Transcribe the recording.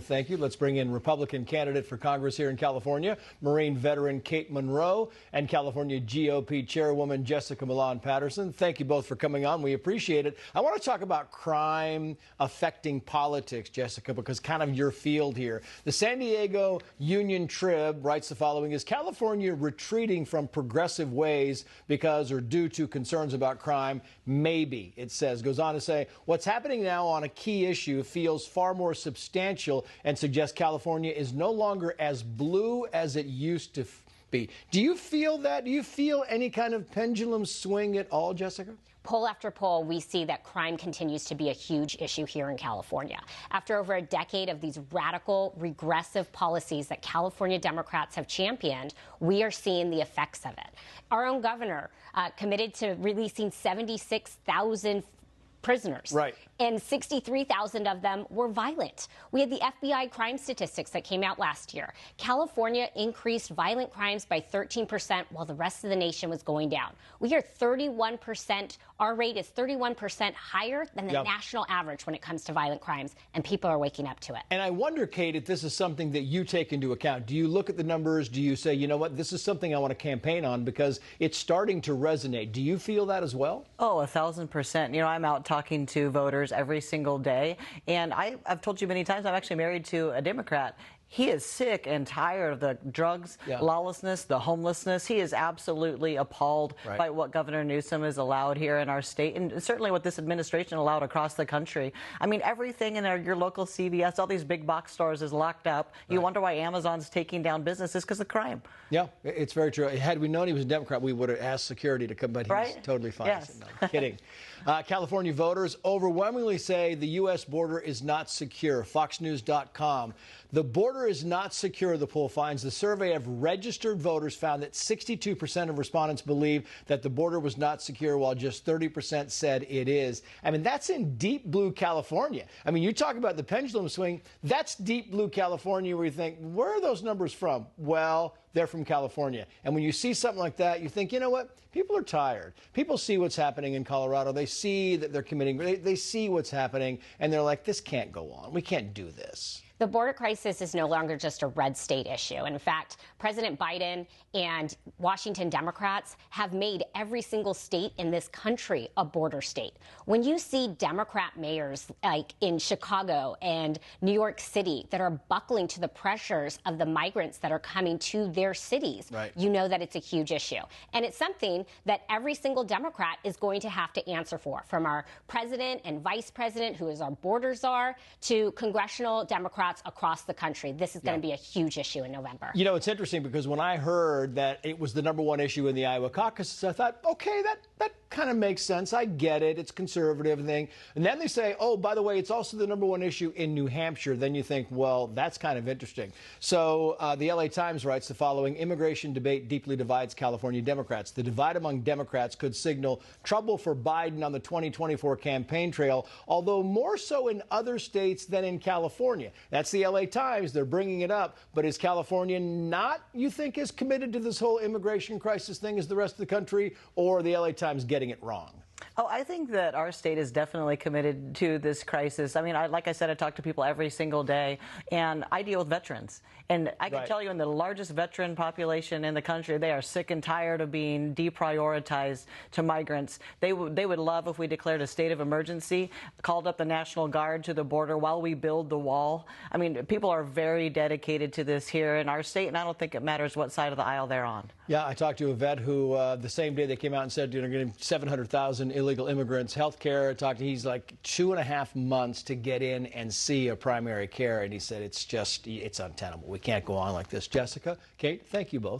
Thank you. Let's bring in Republican candidate for Congress here in California, Marine veteran Kate Monroe, and California GOP chairwoman Jessica Milan Patterson. Thank you both for coming on. We appreciate it. I want to talk about crime affecting politics, Jessica, because kind of your field here. The San Diego Union Trib writes the following: is California retreating from progressive ways because or due to concerns about crime? Maybe, it says. Goes on to say, what's happening now on a key issue feels far more substantial and suggests California is no longer as blue as it used to be. Do you feel that? Do you feel any kind of pendulum swing at all, Jessica? Poll after poll, we see that crime continues to be a huge issue here in California. After over a decade of these radical, regressive policies that California Democrats have championed, we are seeing the effects of it. Our own governor committed to releasing 76,000 prisoners. Right. And 63,000 of them were violent. We had the FBI crime statistics that came out last year. California increased violent crimes by 13% while the rest of the nation was going down. We are 31%. Our rate is 31% higher than the national average when it comes to violent crimes, and people are waking up to it. And I wonder, Kate, if this is something that you take into account. Do you look at the numbers? Do you say, you know what, this is something I want to campaign on because it's starting to resonate? Do you feel that as well? Oh, 1,000%. You know, I'm out talking to voters every single day, and I've told you many times I'm actually married to a Democrat. He is sick and tired of the drugs, lawlessness, the homelessness. He is absolutely appalled by what Governor Newsom has allowed here in our state, and certainly what this administration allowed across the country. I mean, everything in your local CVS, all these big box stores is locked up. You wonder why Amazon's taking down businesses because of crime. Yeah, it's very true. Had we known he was a Democrat, we would have asked security to come, but he's totally fine. Yes. No, kidding. California voters overwhelmingly say the U.S. border is not secure. FoxNews.com. The border is not secure, the poll finds. The survey of registered voters found that 62% of respondents believe that the border was not secure, while just 30% said it is. I mean, that's in deep blue California. I mean, you talk about the pendulum swing. That's deep blue California where you think, where are those numbers from? Well, they're from California. And when you see something like that, you think, you know what? People are tired. People see what's happening in Colorado. They see that they're committing, they see what's happening, and they're like, this can't go on. We can't do this. The border crisis is no longer just a red state issue. In fact, President Biden and Washington Democrats have made every single state in this country a border state. When you see Democrat mayors like in Chicago and New York City that are buckling to the pressures of the migrants that are coming to their cities, you know that it's a huge issue. And it's something that every single Democrat is going to have to answer for, from our president and vice president, who is our border czar, to congressional Democrats across the country. This is going to be a huge issue in November. You know, it's interesting because when I heard that it was the #1 issue in the Iowa caucus, I thought, okay, that kind of makes sense. I get it. It's conservative thing. And then they say, oh, by the way, it's also the #1 issue in New Hampshire. Then you think, well, that's kind of interesting. So the LA Times writes the following: immigration debate deeply divides California Democrats. The divide among Democrats could signal trouble for Biden on the 2024 campaign trail, although more so in other states than in California. That's the LA Times. They're bringing it up. But is California not, you think, as committed to this whole immigration crisis thing as the rest of the country, or the LA Times getting it wrong? Oh, I think that our state is definitely committed to this crisis. I mean, like I said, I talk to people every single day, and I deal with veterans. And I can tell you, in the largest veteran population in the country, they are sick and tired of being deprioritized to migrants. They would love if we declared a state of emergency, called up the National Guard to the border while we build the wall. I mean, people are very dedicated to this here in our state, and I don't think it matters what side of the aisle they're on. Yeah, I talked to a vet who the same day they came out and said, you know, getting 700,000 illegal immigrants health care. He's like 2.5 months to get in and see a primary care, and he said it's untenable. We can't go on like this. Jessica, Kate, thank you both.